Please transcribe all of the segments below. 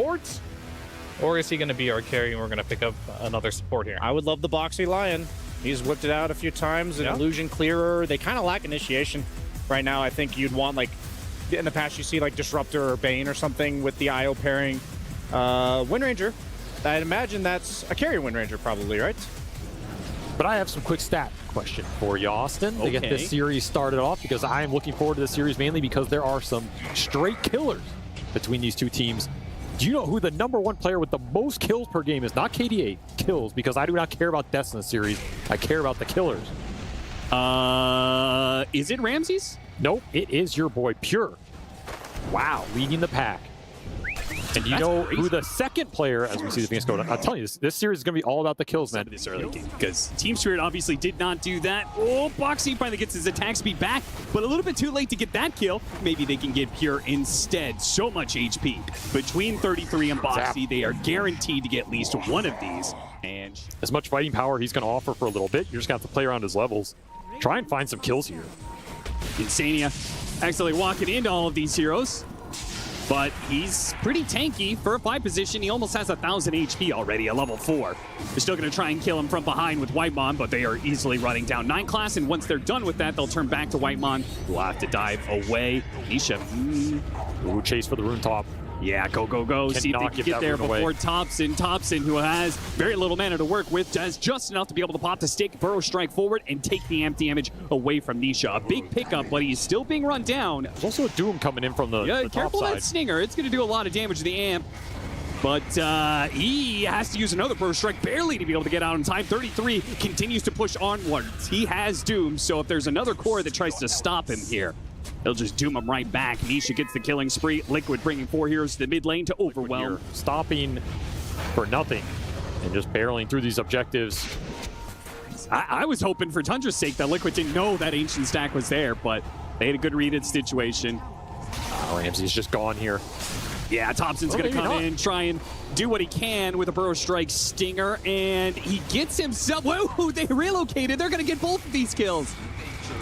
support? Or is he going to be our carry and we're going to pick up another support here? I would love the Boxy Lion. He's whipped it out a few times. An illusion clearer. They kind of lack initiation right now. I think you'd want, like, in the past you see like Disruptor or Bane or something with the IO pairing. Wind Ranger. I'd imagine that's a carry Wind Ranger probably, right? But I have some quick stat question for you, Austin, to get this series started off, because I am looking forward to this series mainly because there are some straight killers between these two teams. Do you know who the #1 player with the most kills per game is? Not KDA, kills, because I do not care about deaths in the series. I care about the killers. Is it Ramses? Nope, it is your boy Pure. Wow, leading the pack. And you know who the second player, as we see the Phoenix go down, I'll tell you, this series is going to be all about the kills, man. This early game, because Team Spirit obviously did not do that. Oh, Boxy finally gets his attack speed back, but a little bit too late to get that kill. Maybe they can get Pure instead. So much HP. Between 33 and Boxy, they are guaranteed to get at least one of these. And as much fighting power he's going to offer for a little bit, you're just going to have to play around his levels. Try and find some kills here. Insania accidentally walking into all of these heroes. But he's pretty tanky for a 5 position. He almost has 1,000 HP already, a level 4. They're still going to try and kill him from behind with Whitemon, but they are easily running down 9 class, and once they're done with that, they'll turn back to Whitemon. We'll have to dive away. Nisha. Ooh, chase for the rune top. Yeah, go, go, go. See if they can get there before Thompson. Thompson, who has very little mana to work with, has just enough to be able to pop the stick, burrow strike forward, and take the amp damage away from Nisha. A big pickup, but he's still being run down. There's also a Doom coming in from the top careful side. That Stinger. It's going to do a lot of damage to the amp. But he has to use another burrow strike barely to be able to get out in time. 33 continues to push onwards. He has Doom, so if there's another core that tries to stop him here, he'll just doom him right back. Nisha gets the killing spree. Liquid bringing 4 heroes to the mid lane to overwhelm. Stopping for nothing and just barreling through these objectives. I was hoping for Tundra's sake that Liquid didn't know that Ancient Stack was there, but they had a good read of the situation. Ramsey's just gone here. Yeah, Thompson's going to come in, try and do what he can with a burrow strike Stinger, and he gets himself... Whoa, they relocated. They're going to get both of these kills.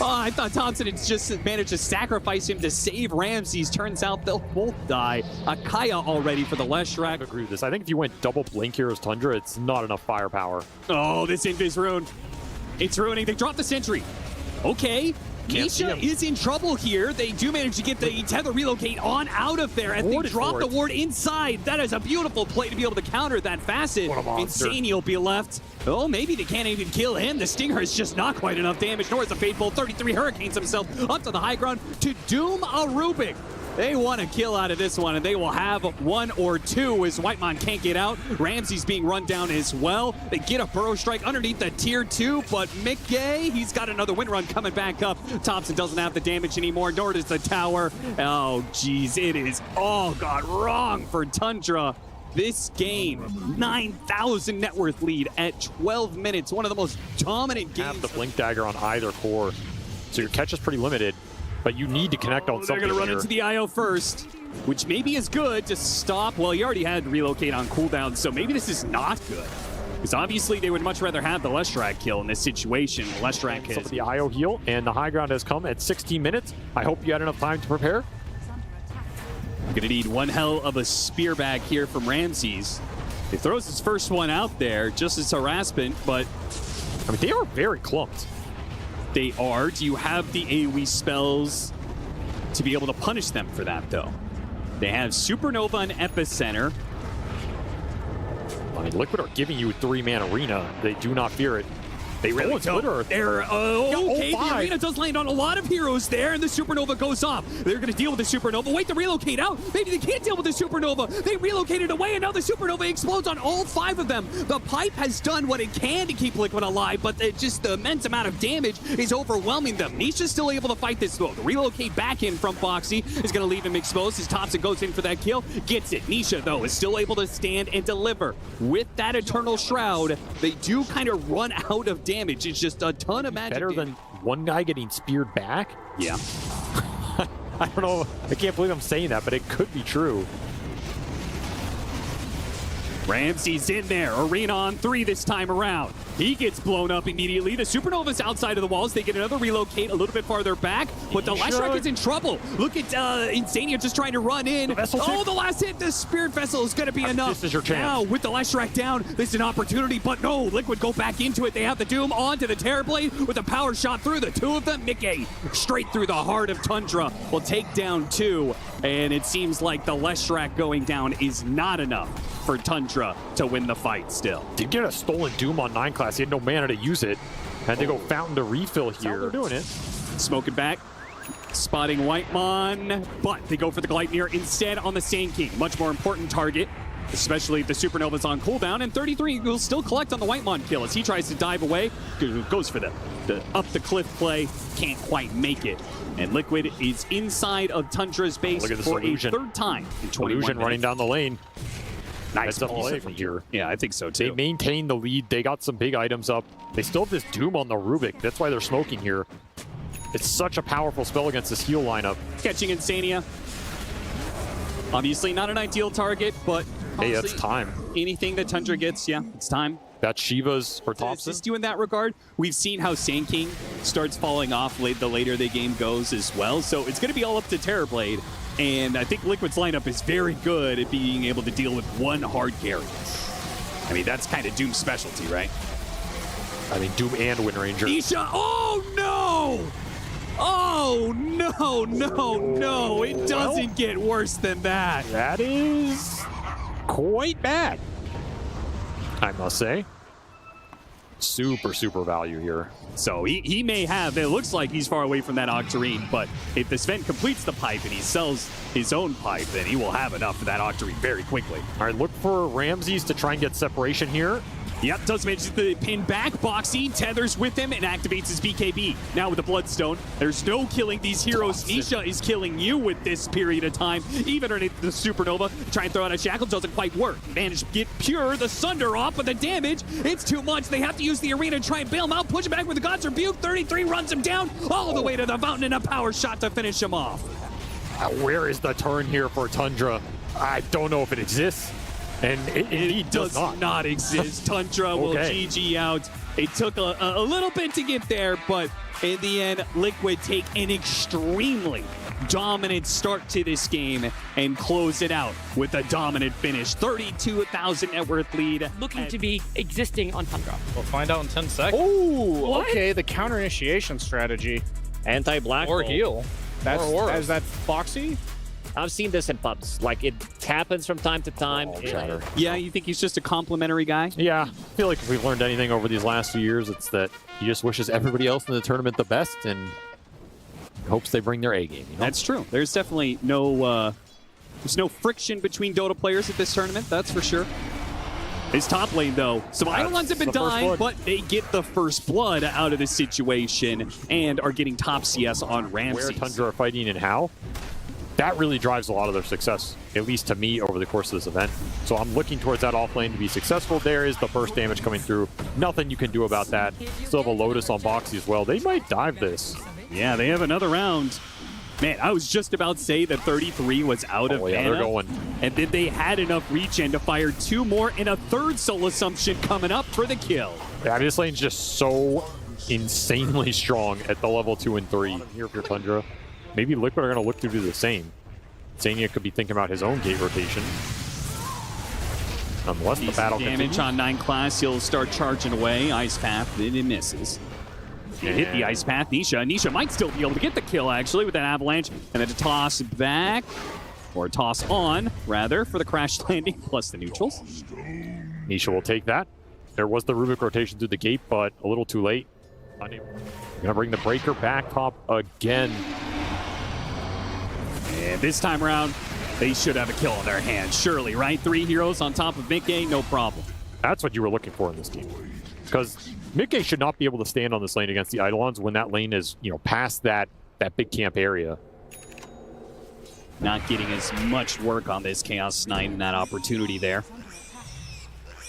Oh, I thought Thompson had just managed to sacrifice him to save Ramses. Turns out they'll both die. Akaya already for the Leshrac. I agree with this. I think if you went double Blink here as Tundra, it's not enough firepower. Oh, this Invis rune. It's ruining. They dropped the sentry. Okay. Nisha is in trouble here. They do manage to get the tether relocate on out of there, and they drop the ward inside. That is a beautiful play to be able to counter that facet. Insania will be left. Oh, maybe they can't even kill him. The Stinger is just not quite enough damage, nor is the Faithful. 33 Hurricanes himself up to the high ground to doom a Rubik. They want a kill out of this one, and they will have 1 or 2 as Whitemon can't get out. Ramsey's being run down as well. They get a burrow strike underneath the tier 2, but Mickey, he's got another wind run coming back up. Thompson doesn't have the damage anymore, nor does the tower. Oh, geez, it is all gone wrong for Tundra. This game, 9,000 net worth lead at 12 minutes. One of the most dominant games. Have the Blink Dagger on either core, so your catch is pretty limited. But you need to connect on something. They're going to run into the IO first, which maybe is good to stop. Well, he already had relocate on cooldown, so maybe this is not good. Because obviously they would much rather have the Leshrac kill in this situation. Leshrac has the IO heal, and the high ground has come at 16 minutes. I hope you had enough time to prepare. Going to need one hell of a spear back here from Ramses. He throws his first one out there just as harassment, but I mean, they are very clumped. They are. Do you have the AoE spells to be able to punish them for that, though? They have Supernova and Epicenter. I mean, Liquid are giving you 3-man arena. They do not fear it. They really don't. They're, okay, the arena does land on a lot of heroes there, and the Supernova goes off. They're going to deal with the Supernova. Wait to relocate out. Maybe they can't deal with the Supernova. They relocated away, and now the Supernova explodes on all 5 of them. The pipe has done what it can to keep Liquid alive, but just the immense amount of damage is overwhelming them. Nisha's still able to fight this, though. The relocate back in from Boxy is going to leave him exposed as Thompson goes in for that kill. Gets it. Nisha, though, is still able to stand and deliver. With that Eternal Shroud, they do kind of run out of damage. It's just a ton of magic. Better than one guy getting speared back? Yeah. I don't know. I can't believe I'm saying that, but it could be true. Ramsey's in there. Arena on 3 this time around. He gets blown up immediately. The Supernova's outside of the walls. They get another relocate a little bit farther back, but the Leshrac is in trouble. Look at Insania just trying to run in. The last hit, the Spirit Vessel is going to be enough. This is your chance. Now, with the Leshrac down, this is an opportunity, but no, Liquid go back into it. They have the Doom onto the Terrorblade with a power shot through the two of them. Mickey, straight through the heart of Tundra, will take down 2, and it seems like the Leshrac going down is not enough for Tundra to win the fight still. Did get a stolen Doom on 9 class. He had no mana to use it. Had to go Fountain to refill here. They're doing it. Smoking back, spotting Whitemon, but they go for the Gleipnir instead on the Sand King. Much more important target, especially the Supernova's on cooldown, and 33 will still collect on the Whitemon kill as he tries to dive away. Goes for the up the cliff play, can't quite make it. And Liquid is inside of Tundra's base for illusion. a 3rd time in 21 Illusion minutes. running down the lane. Nice play from here. Yeah, I think so too. They maintain the lead. They got some big items up. They still have this Doom on the Rubik. That's why they're smoking here. It's such a powerful spell against this heal lineup. Catching Insania. Obviously not an ideal target, but Hey, that's time. Anything that Tundra gets, yeah, it's time. That's Shiva's for To Thompson. assist you in that regard, we've seen how Sand King starts falling off the later the game goes as well. So it's going to be all up to Terrorblade. And I think Liquid's lineup is very good at being able to deal with one hard carry. I mean, that's kind of Doom's specialty, right? I mean, Doom and Wind Ranger. Isha, oh no! Oh no, no. It doesn't get worse than that. That is quite bad, I must say. Super value here. So he may have, it looks like he's far away from that Octarine, but if the Sven completes the pipe and he sells his own pipe, then he will have enough for that Octarine very quickly. All right, look for Ramses to try and get separation here. Yep, does manage the pin back. Boxy tethers with him and activates his BKB. Now with the Bloodstone, there's no killing these heroes. Nisha is killing you with this period of time. Even underneath the Supernova, try and throw out a Shackle, doesn't quite work. Manage to get Pure, the Sunder off, but the damage, it's too much. They have to use the arena to try and bail him out. Push him back with the God's Rebuke. 33 runs him down all the way to the fountain and a power shot to finish him off. Where is the turn here for Tundra? I don't know if it exists. And it does not exist. Tundra will GG out. It took a little bit to get there, but in the end, Liquid take an extremely dominant start to this game and close it out with a dominant finish. 32,000 net worth lead. Looking to be existing on Tundra. We'll find out in 10 seconds. Oh, okay. The counter initiation strategy. Anti-black Or hole. heal. That's Or worse. is that Foxy? I've seen this in pubs. Like, it happens from time to time. Yeah, you think he's just a complimentary guy? Yeah, I feel like if we've learned anything over these last few years, it's that he just wishes everybody else in the tournament the best and hopes they bring their A game. You know? That's true. There's definitely no friction between Dota players at this tournament, that's for sure. His top lane, though, some Eidolons have been dying, but they get the first blood out of the situation and are getting top CS on Ramses. Where Tundra are fighting and how, that really drives a lot of their success, at least to me, over the course of this event. So I'm looking towards that off lane to be successful. There is the burst damage coming through. Nothing you can do about that. Still have a Lotus on Boxy as well. They might dive this. Yeah, they have another round. Man, I was just about to say that 33 was out of mana. They're going. And then they had enough regen to fire 2 more and a 3rd Soul Assumption coming up for the kill. Yeah, this lane's just so insanely strong at the level 2 and 3 here for Tundra. Maybe Liquid are going to look to do the same. Sania could be thinking about his own gate rotation. Unless the battle damage continues. on 9 class, he'll start charging away. Ice Path, then it misses. He hit the Ice Path. Nisha might still be able to get the kill, actually, with that Avalanche. And then to toss back, or toss on, rather, for the crash landing, plus the neutrals. Nisha will take that. There was the Rubik rotation through the gate, but a little too late. Going to bring the Breaker back top again. And this time around, they should have a kill on their hands, surely, right? 3 heroes on top of Mickey, no problem. That's what you were looking for in this game. Because Mickey should not be able to stand on this lane against the Eidolons when that lane is, past that big camp area. Not getting as much work on this Chaos Knight and that opportunity there.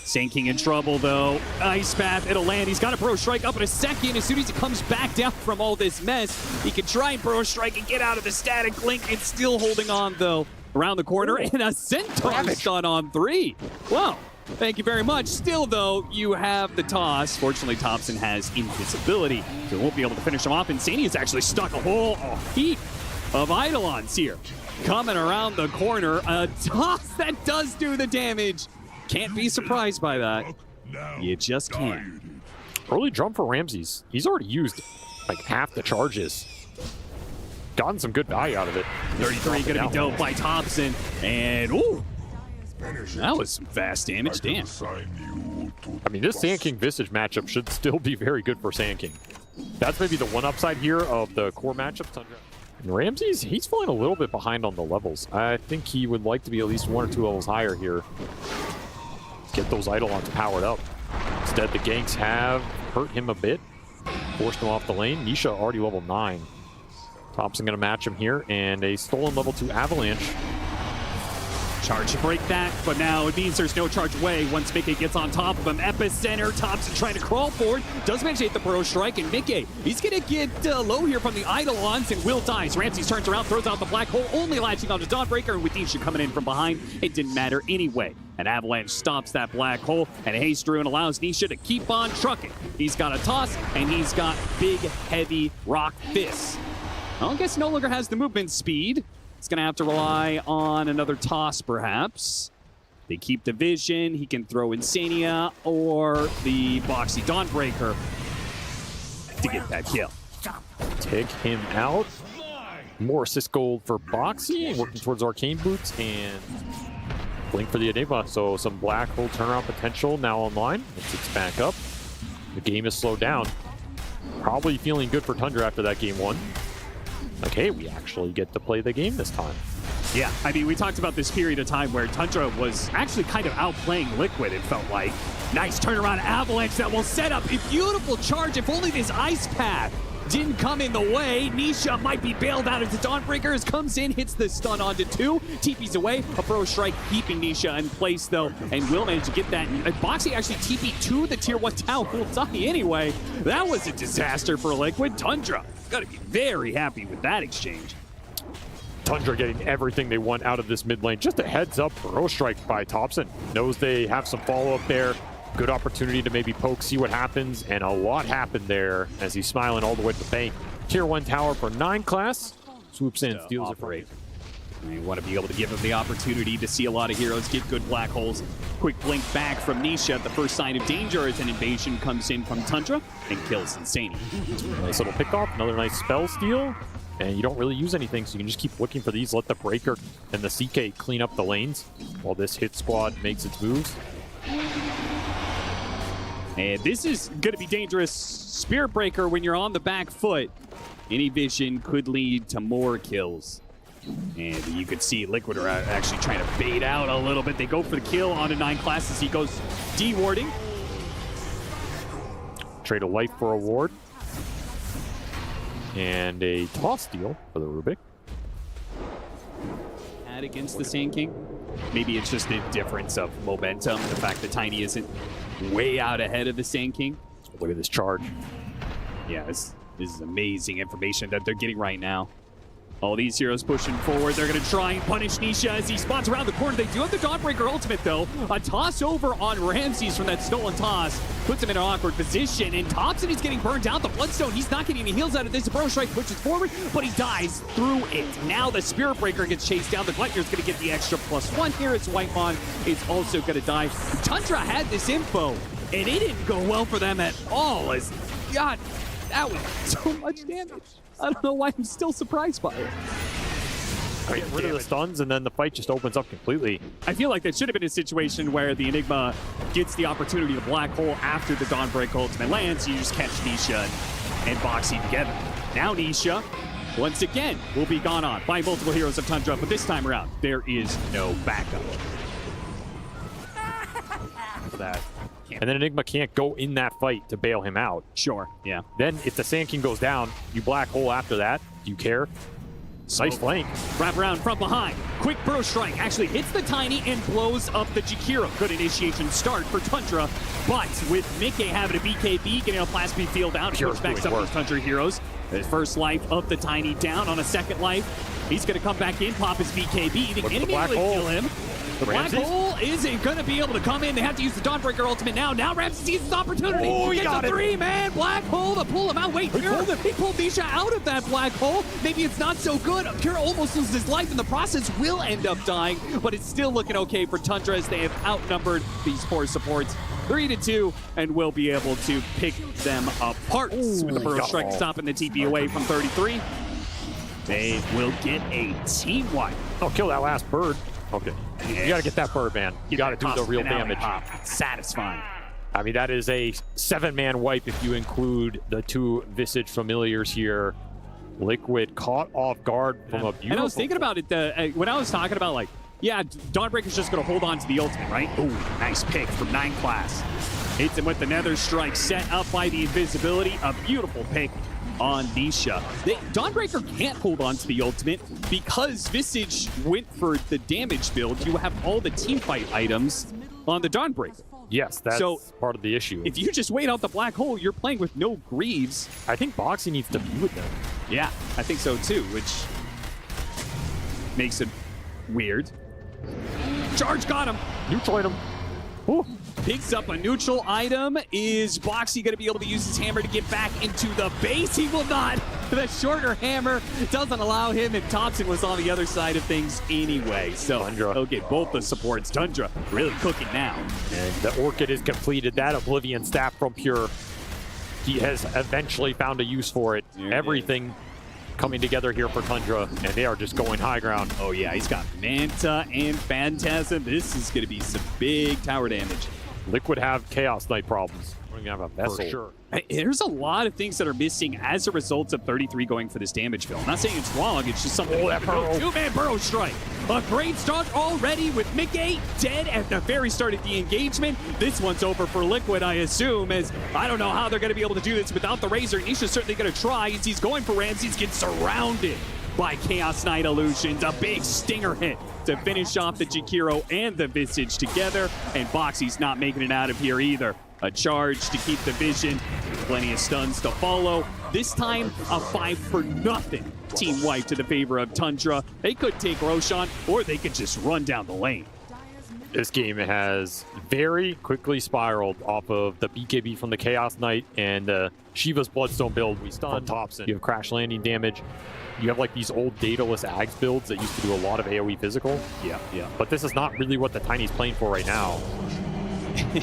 Sand King in trouble, though. Ice Path, it'll land. He's got a Burrow Strike up in a second. As soon as he comes back down from all this mess, he can try and Burrow Strike and get out of the static link. It's still holding on, though. Around the corner, and a Centaur stun on 3. Wow. Thank you very much. Still, though, you have the toss. Fortunately, Thompson has invisibility, so he won't be able to finish him off. Insania's actually stuck a heap of Eidolons here. Coming around the corner, a toss that does do the damage. Can't be surprised by that. You just can't. Early drum for Ramses. He's already used like half the charges. Gotten some good value out of it. 33 going to be dealt by Thompson. And, ooh, that was some fast damage. Damn. I mean, this Sand King Visage matchup should still be very good for Sand King. That's maybe the one upside here of the core matchup. Tundra. And Ramses, he's falling a little bit behind on the levels. I think he would like to be at least 1 or 2 levels higher here. Get those Eidolons powered up. Instead, the ganks have hurt him a bit. Forced him off the lane. Nisha already level 9. Thompson going to match him here, and a stolen level 2 Avalanche. Charge to break that, but now it means there's no charge away once Mickey gets on top of him. Epicenter, Thompson trying to crawl forward. Does manage to hit the Burrow Strike, and Mickey, he's going to get low here from the Eidolons, and Will dies. Ramses turns around, throws out the black hole, only latching onto Dawnbreaker, and with Nisha coming in from behind, it didn't matter anyway. An Avalanche stops that black hole, and Haste Rune allows Nisha to keep on trucking. He's got a toss, and he's got big, heavy rock fists. Well, I guess no longer has the movement speed. He's going to have to rely on another toss, perhaps. They keep the vision. He can throw Insania or the Boxy Dawnbreaker to get that kill. Take him out. More assist gold for Boxy, working towards Arcane Boots, and Blink for the Enigma. So some black hole turnaround potential now online. Once it's back up, the game is slowed down. Probably feeling good for Tundra after that game 1. Like, hey, we actually get to play the game this time. Yeah, I mean, we talked about this period of time where Tundra was actually kind of outplaying Liquid, it felt like. Nice turnaround Avalanche that will set up a beautiful charge. If only this ice path didn't come in the way. Nisha might be bailed out as the Dawnbreakers comes in, hits the stun onto 2, TP's away. A Burrow Strike keeping Nisha in place, though, and will manage to get that. Boxy actually TP'd to the tier 1 tower. Will die anyway. That was a disaster for Liquid. Tundra got to be very happy with that exchange. Tundra getting everything they want out of this mid lane. Just a heads up, Burrow Strike by Thompson. Knows they have some follow-up there. Good opportunity to maybe poke, see what happens, and a lot happened there as he's smiling all the way to the bank. Tier 1 tower for 9 class. Swoops in, steals it from him. You want to be able to give him the opportunity to see a lot of heroes get good black holes. Quick blink back from Nisha at the first sign of danger as an invasion comes in from Tundra and kills Insania. Nice little pick off, another nice spell steal. And you don't really use anything, so you can just keep looking for these. Let the Breaker and the CK clean up the lanes while this hit squad makes its moves. And this is going to be dangerous. Spirit Breaker, when you're on the back foot, any vision could lead to more kills. And you could see Liquid are actually trying to bait out a little bit. They go for the kill onto 9 classes. He goes D-warding. Trade a life for a ward. And a toss steal for the Rubik. Add against the Sand King. Maybe it's just a difference of momentum. The fact that Tiny isn't way out ahead of the Sand King. Look at this charge. Yeah, this is amazing information that they're getting right now. All these heroes pushing forward. They're going to try and punish Nisha as he spots around the corner. They do have the Dawnbreaker ultimate, though. A toss over on Ramses from that stolen toss. Puts him in an awkward position. And Thompson is getting burned out. The Bloodstone, he's not getting any heals out of this. The Burrow Strike pushes forward, but he dies through it. Now the Spirit Breaker gets chased down. The Gleitner's going to get the extra +1 here as Whitemon is also going to die. Tundra had this info, and it didn't go well for them at all. As God, that was so much damage. I don't know why I'm still surprised by it. Get rid of the stuns, and then the fight just opens up completely. I feel like that should have been a situation where the Enigma gets the opportunity to black hole after the Dawnbreak ultimate lands. You just catch Nisha and Boxy together. Now Nisha, once again, will be gone on by multiple heroes of Tundra, but this time around, there is no backup. For that. And then Enigma can't go in that fight to bail him out. Sure, yeah. Then if the Sand King goes down, you black hole after that. Do you care? Nice flank. Wrap around from behind. Quick Burrow Strike actually hits the Tiny and blows up the Jakiro. Good initiation start for Tundra, but with Mickey having a BKB, getting a Class B field out, he backs up these Tundra heroes. His first life of the Tiny down on a second life. He's going to come back in, pop his BKB. The enemy will kill him. The black hole isn't going to be able to come in. They have to use the Dawnbreaker ultimate now. Now Ramsey sees his opportunity. Oh, he gets got a it. 3-man black hole to pull him out. Wait, Pure, he pulled Nisha out of that black hole. Maybe it's not so good. Pure almost loses his life in the process, will end up dying, but it's still looking okay for Tundra as they have outnumbered these poor supports 3-2 and will be able to pick them apart. With the Burrow Strike stopping the TP away from 33. They will get a team wipe. Oh, kill that last bird. Okay. You got to get that bird, man. You got to do the real damage. Satisfying. I mean, that is a 7-man wipe if you include the 2 Visage familiars here. Liquid caught off guard from a beautiful... And I was thinking about it when I was talking about, like, yeah, Dawnbreaker's just going to hold on to the ultimate, right? Ooh, nice pick from 9 class. Hits him with the Nether Strike set up by the invisibility. A beautiful pick on Nisha. Dawnbreaker can't hold on to the ultimate because Visage went for the damage build. You have all the teamfight items on the Dawnbreaker. Yes, that's part of the issue. If you just wait out the black hole, you're playing with no Greaves. I think Boxy needs to be with them. Yeah, I think so too, which makes it weird. Charge got him. Neutral him. Ooh. Picks up a neutral item. Is Boxy going to be able to use his hammer to get back into the base? He will not. The shorter hammer doesn't allow him, and Thompson was on the other side of things anyway. So Tundra. he'll get both the supports. Tundra really cooking now. And the Orchid is completed. That Oblivion Staff from Pure. He has eventually found a use for it. Everything coming together here for Tundra, and they are just going high ground. Oh yeah, he's got Manta and Phantasm. This is going to be some big tower damage. Liquid have Chaos Knight problems. We're going to have a vessel. For sure. There's a lot of things that are missing as a result of 33 going for this damage build. I'm not saying it's wrong, it's just something. Oh, that Burrow. 2-man Burrow Strike. A great start already with Mickey dead at the very start of the engagement. This one's over for Liquid, I assume, as I don't know how they're going to be able to do this without the Razor. Nisha's certainly going to try as he's going for Ramses, gets surrounded by Chaos Knight Illusions. A big stinger hit to finish off the Jakiro and the Visage together, and Boxy's not making it out of here either. A charge to keep the vision. Plenty of stuns to follow. This time, a 5-for-0 team wipe to the favor of Tundra. They could take Roshan, or they could just run down the lane. This game has very quickly spiraled off of the BKB from the Chaos Knight and the Shiva's Bloodstone build. We stun Thompson. You have crash landing damage. You have like these old dataless Ags builds that used to do a lot of AoE physical. Yeah. But this is not really what the Tiny's playing for right now.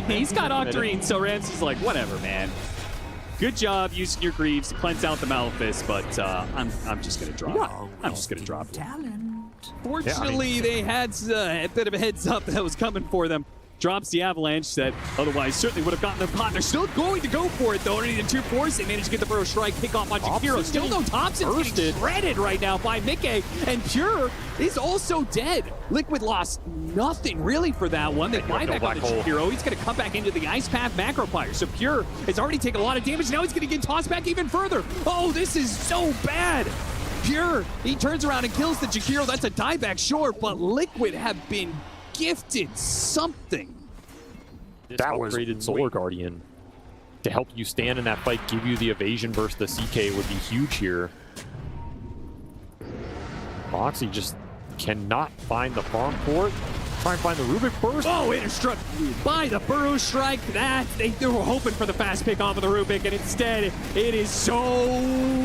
He's got Octarine, so Ramsey's like, whatever, man. Good job using your Greaves to cleanse out the Malefice, but I'm just going to drop. I'm just going to drop. Fortunately, they had a bit of a heads up that was coming for them. Drops the Avalanche that otherwise certainly would have gotten them caught. They're still going to go for it, though. Underneath the 2 force, they managed to get the Burrow Strike, pick off on Jakiro. Still no Thompson's getting shredded right now by Mickey, and Pure is also dead. Liquid lost nothing really for that one. They buy back on the Jakiro. He's going to come back into the Ice Path Macro Fire. So Pure has already taken a lot of damage. Now he's going to get tossed back even further. Oh, this is so bad. Pure, he turns around and kills the Jakiro. That's a dieback, sure, but Liquid have been gifted something. That was upgraded Solar Guardian to help you stand in that fight, give you the evasion versus the CK would be huge here. Boxy just cannot find the farm port. Try and find the Rubik first. Oh, interstruck by the Burrow Strike. That they were hoping for the fast pick off of the Rubik, and instead it is so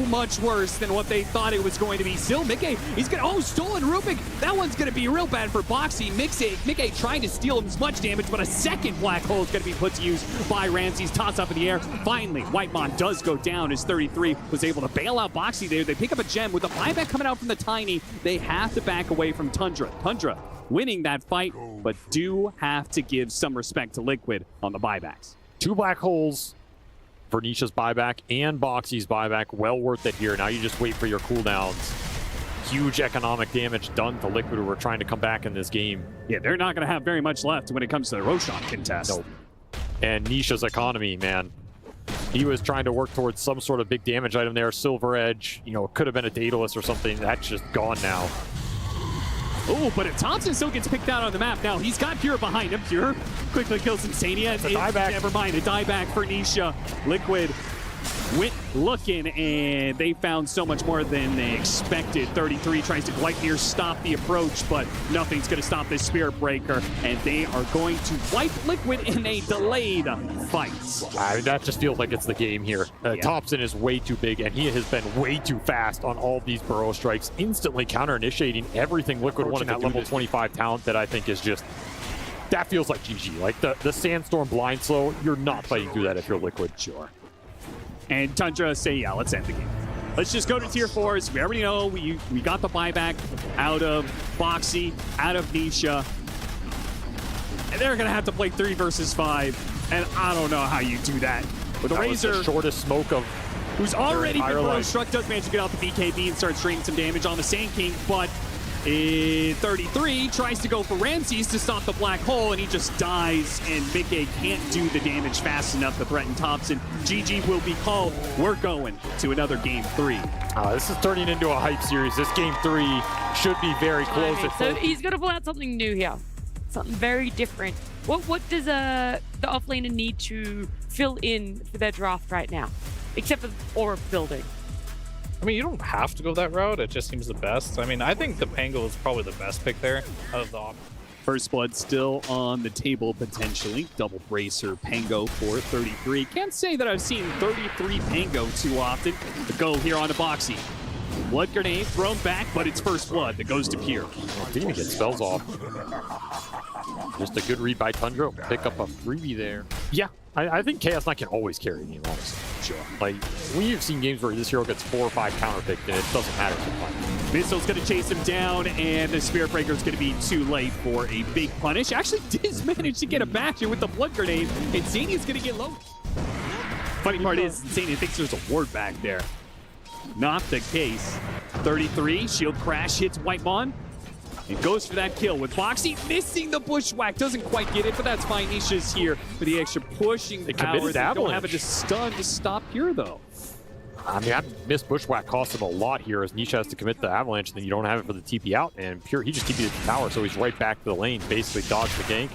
much worse than what they thought it was going to be. Still, Mickey, he's gonna stolen Rubik. That one's gonna be real bad for Boxy. Mickey trying to steal him as much damage, but a second black hole is gonna be put to use by Ramses. Toss up in the air. Finally, Whitemon does go down as 33 was able to bail out Boxy there. They pick up a gem with the buyback coming out from the Tiny. They have to back away from Tundra. Tundra winning that fight, but do have to give some respect to Liquid on the buybacks. 2 black holes for Nisha's buyback and Boxy's buyback. Well worth it here. Now you just wait for your cooldowns. Huge economic damage done to Liquid who are trying to come back in this game. Yeah, they're not going to have very much left when it comes to the Roshan contest. Nope. And Nisha's economy, man. He was trying to work towards some sort of big damage item there. Silver Edge, you know, it could have been a Daedalus or something. That's just gone now. Oh, but if Thompson still gets picked out on the map, now he's got Pure behind him. Pure quickly kills Insania. It's a dieback. Never mind, a dieback for Nisha. Liquid went looking, and they found so much more than they expected. 33 tries to Gleipnir stop the approach, but nothing's going to stop this Spirit Breaker, and they are going to wipe Liquid in a delayed fight. I mean, that just feels like it's the game here. Thompson is way too big, and he has been way too fast on all these burrow strikes, instantly counter-initiating everything Liquid wanted that level 25 talent that I think is just... That feels like GG. Like the Sandstorm blind slow, you're not fighting through that if you're Liquid. Sure. And Tundra say, yeah, let's end the game. Let's just go to tier 4s. We already know we got the buyback out of Boxy, out of Nisha. And they're going to have to play 3 versus 5. And I don't know how you do that. With the Razor, the shortest smoke of... who's already been burrow struck, does manage to get out the BKB and start draining some damage on the Sand King, but 33 tries to go for Ramses to stop the black hole, and he just dies, and Mickey can't do the damage fast enough to threaten Thompson. GG will be called. We're going to another game 3. This is turning into a hype series. This game 3 should be very close. Okay, so he's got to pull out something new here. Something very different. What does the offlaner need to fill in for their draft right now? Except for Aura building. I mean, you don't have to go that route. It just seems the best. I mean, I think the Pango is probably the best pick there out of the options. First Blood still on the table, potentially. Double Bracer Pango for 33. Can't say that I've seen 33 Pango too often. The go here on the Boxy. Blood Grenade thrown back, but it's First Blood that goes to Pure. Didn't even get spells off. Just a good read by Tundra. Pick up a freebie there. Yeah, I think Chaos Knight can always carry a game, honestly. Sure. Like, we've seen games where this hero gets 4 or 5 counter-picked, and it doesn't matter sometimes. Missile's going to chase him down, and the Spirit Breaker's going to be too late for a big punish. Actually, Diz managed to get a back here with the Blood Grenade, and Zania's going to get low. Funny part is, Zania thinks there's a ward back there. Not the case. 33, Shield Crash hits Whitemon. It goes for that kill with Boxy missing the bushwhack. Doesn't quite get it, but that's fine. Nisha's here for the extra pushing power. They don't have a stun to stop Pure, though. I mean, that missed bushwhack cost him a lot here as Nisha has to commit the avalanche, and then you don't have it for the TP out, and Pure, he just TP'd the tower, so he's right back to the lane, basically dodged the gank.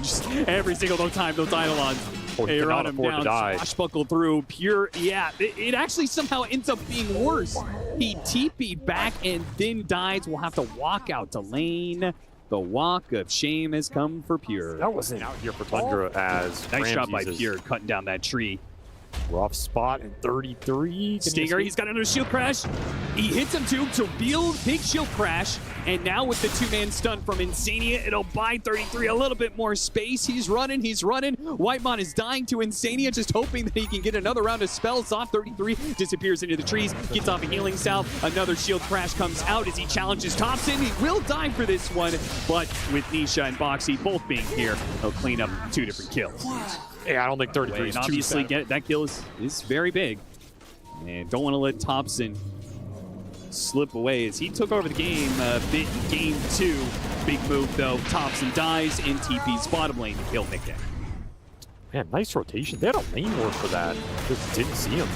Just every single time those Eidolons run him down, swashbuckle through. Pure, yeah, it actually somehow ends up being worse. He TP'd back and then dies. We'll have to walk out to lane. The walk of shame has come for Pure. That wasn't out here for Tundra as nice shot by Pure, cutting down that tree. Rough spot in 33. Stinger, he's got another shield crash. He hits him too to build big shield crash. And now with the 2-man stun from Insania, it'll buy 33 a little bit more space. He's running. Whitemon is dying to Insania, just hoping that he can get another round of spells off. 33 disappears into the trees, gets off a healing salve. Another shield crash comes out as he challenges Thompson. He will die for this one, but with Nisha and Boxy both being here, he'll clean up 2 different kills. Yeah, I don't think 33 is too obviously bad. That kill is very big. And don't want to let Thompson slip away as he took over the game bit in game 2. Big move though. Thompson dies in TP's bottom lane to kill Mickey. Man, nice rotation. They had a lane ward for that. Just didn't see him.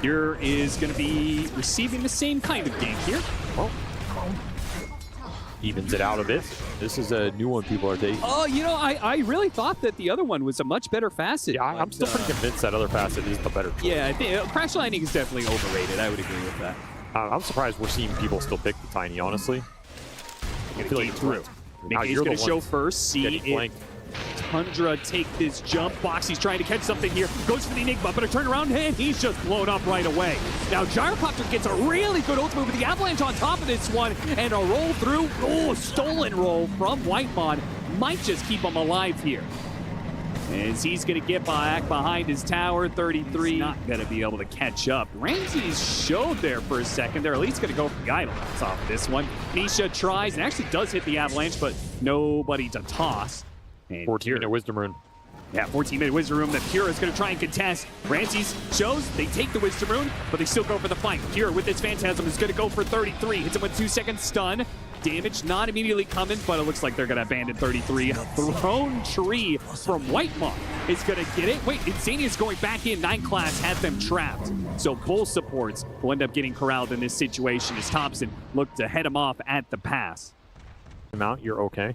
Pure is going to be receiving the same kind of game here. Well, evens it out a bit. This is a new one people are taking. Oh, you know, I really thought that the other one was a much better facet. Yeah, I'm still pretty convinced that other facet is the better choice. Yeah, I think Crash Landing is definitely overrated. I would agree with that. I'm surprised we're seeing people still pick the Tiny, honestly. I feel like through. Mickey's going to show first. See if Tundra take this jump. Boxy's trying to catch something here. Goes for the Enigma, but a turnaround and he's just blown up right away. Now Gyrocopter gets a really good ult move with the Avalanche on top of this one and a roll through. Oh, stolen roll from Whitemon. Might just keep him alive here. As he's going to get back behind his tower, 33 not going to be able to catch up. Ramses showed there for a second. They're at least going to go for the Eidolons off this one. Nisha tries and actually does hit the Avalanche, but nobody to toss. 14-minute Wisdom Rune. Yeah, 14-minute Wisdom Rune that Pure is going to try and contest. Ramses shows they take the Wisdom Rune, but they still go for the fight. Pure with this Phantasm is going to go for 33. Hits him with 2-second stun. Damage not immediately coming, but it looks like they're going to abandon 33. Thrown tree from Whitemon is going to get it. Wait, Insania's going back in. 9 class had them trapped. So both supports will end up getting corralled in this situation as Thompson looked to head him off at the pass. Out, you're okay.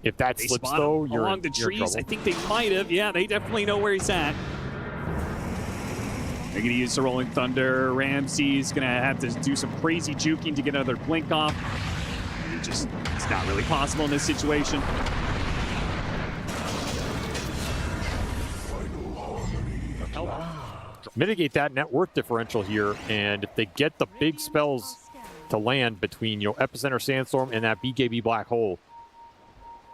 If that slips, though, you're along the trees. I think they might have. Yeah, they definitely know where he's at. They're going to use the Rolling Thunder. Ramsey's going to have to do some crazy juking to get another blink off. It's not really possible in this situation. Mitigate that net worth differential here, and if they get the big spells to land between Epicenter Sandstorm and that BKB Black Hole,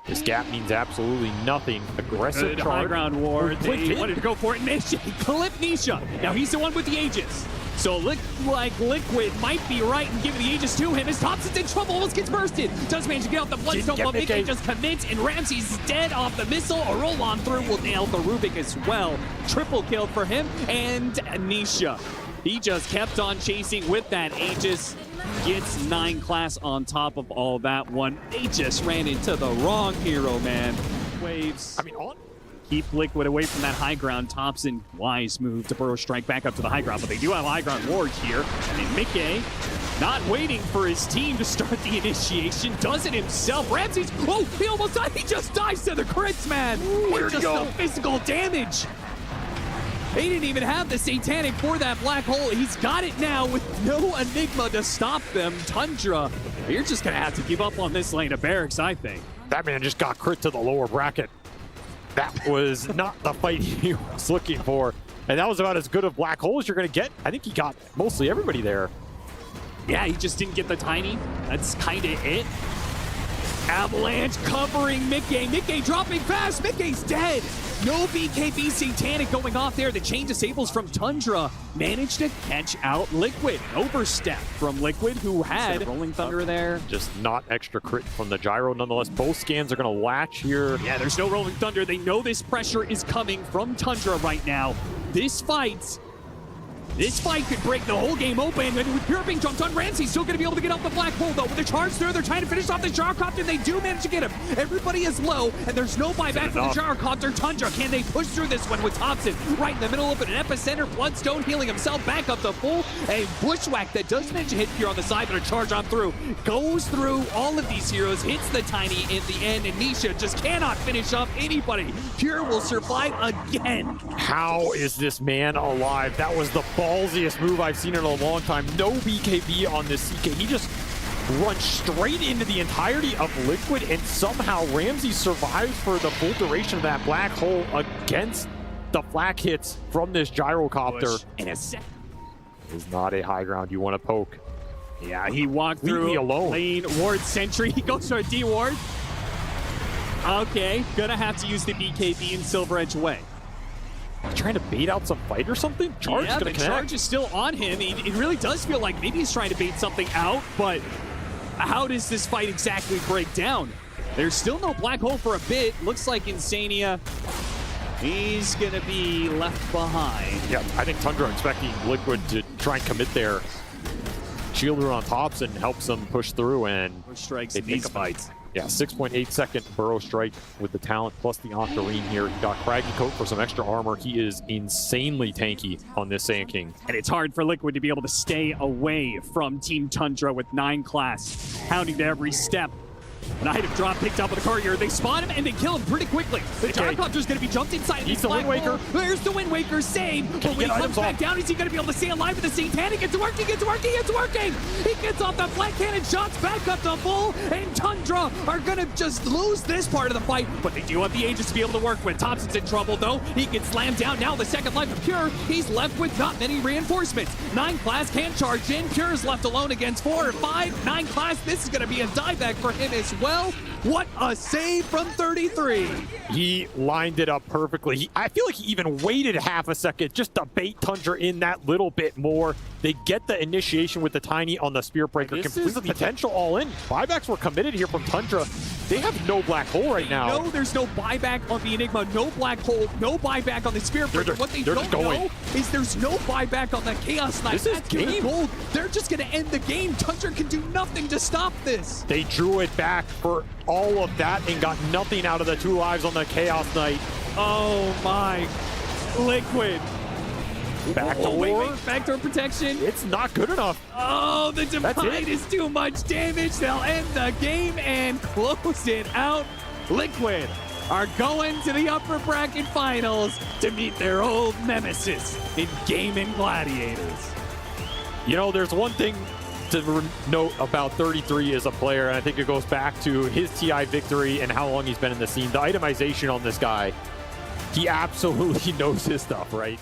this gap means absolutely nothing. Aggressive Good charge. high ground ward. They wanted to go for it. Nisha, clip Nisha. Now he's the one with the Aegis. So look like Liquid might be right and giving the Aegis to him as Thompson's in trouble, almost gets bursted. Does manage to get off the Bloodstone, but Mickey just commits, and Ramsey's dead off the missile. A roll on through will nail the Rubik as well. Triple kill for him, and Nisha. He just kept on chasing with that Aegis. Gets 9 class on top of all that one. They just ran into the wrong hero, man. Waves. I mean, Keep Liquid away from that high ground. Thompson, wise move to Burrow Strike back up to the high ground, but they do have high ground ward here. And then Mickey, not waiting for his team to start the initiation, does it himself. Ramsey's, oh, he almost died. He just dies to the crits, man. It's just the physical damage. They didn't even have the Satanic for that black hole. He's got it now with no Enigma to stop them. Tundra, you're just going to have to give up on this lane of Barracks, I think. that man just got crit to the lower bracket. That was not the fight he was looking for. And that was about as good of black hole as you're going to get. I think he got mostly everybody there. Yeah, he just didn't get the tiny. That's kind of it. Avalanche covering Mickey. Mickey dropping fast. Mickey's dead. No BKB Satanic going off there. The chain disables from Tundra. Managed to catch out Liquid. Overstep from Liquid, who had Rolling Thunder there. Just not extra crit from the gyro. Nonetheless, both scans are going to latch here. Yeah, there's no Rolling Thunder. They know this pressure is coming from Tundra right now. This fight could break the whole game open. And with Pure being jumped on, Ramsey's still going to be able to get off the black hole, though. With the charge through, they're trying to finish off the gyrocopter. They do manage to get him. Everybody is low, and there's no buyback for the gyrocopter. Tundra, can they push through this one with Thompson right in the middle of it? An epicenter. Bloodstone healing himself back up to full. A bushwhack that does manage to hit Pure on the side, but a charge on through. Goes through all of these heroes, hits the tiny in the end, and Nisha just cannot finish up anybody. Pure will survive again. How is this man alive? That was the ballsiest move I've seen in a long time. No BKB on this CK. He just runs straight into the entirety of Liquid, and somehow Ramsey survives for the full duration of that black hole against the flak hits from this gyrocopter. In a sec. Is not a high ground you want to poke. Yeah, he walked through. Leave me alone. Lane ward sentry. He goes for a D ward. Okay, gonna have to use the BKB and Silver Edge away. Trying to bait out some fight or something? Charge yeah, gonna the connect. charge is still on him. It really does feel like maybe he's trying to bait something out, but how does this fight exactly break down? There's still no black hole for a bit. Looks like Insania, he's gonna be left behind. Yeah, I think Tundra expecting Liquid to try and commit there. Shielder on tops and helps them push through, and Push strikes they in pick these up fights. Yeah, 6.8 second Burrow Strike with the talent plus the Octarine here. He got Craggy Coat for some extra armor. He is insanely tanky on this Sand King. And it's hard for Liquid to be able to stay away from Team Tundra with 9 class, hounding to every step. An item drop picked up with the courier. They spot him and they kill him pretty quickly. The gyrocopter's going to be jumped inside of He's this the black Wind Waker. hole. There's the Wind Waker save. But when he comes back down, is he going to be able to stay alive with the Satanic? It's working, it's working, it's working! He gets off the flat cannon shots back up to full, and Tundra are going to just lose this part of the fight. But they do have the Aegis to be able to work with. Thompson's in trouble, though. He gets slammed down. Now the second life of Pure. He's left with not many reinforcements. 9 class can't charge in. Pure is left alone against 4 or 5. 9 class, this is going to be a dieback for him as well. What a save from 33. He lined it up perfectly. I feel like he even waited half a second just to bait Tundra in that little bit more. They get the initiation with the Tiny on the Spear Breaker. Complete the potential all in. Buybacks were committed here from Tundra. They have no black hole right now. No, there's no buyback on the Enigma, no black hole, no buyback on the Spear Breaker. What they don't know is there's no buyback on the Chaos Knight. This is game. Gold. They're just going to end the game. Tundra can do nothing to stop this. They drew it back for all of that and got nothing out of the 2 lives on the Chaos Knight. Oh my. Liquid. Back to war. Backdoor protection. It's not good enough. Oh, the Divide is too much damage. They'll end the game and close it out. Liquid are going to the upper bracket finals to meet their old nemesis in Gaming Gladiators. You know, there's one thing to note about 33 as a player, and I think it goes back to his TI victory and how long he's been in the scene. The itemization on this guy, he absolutely knows his stuff, right?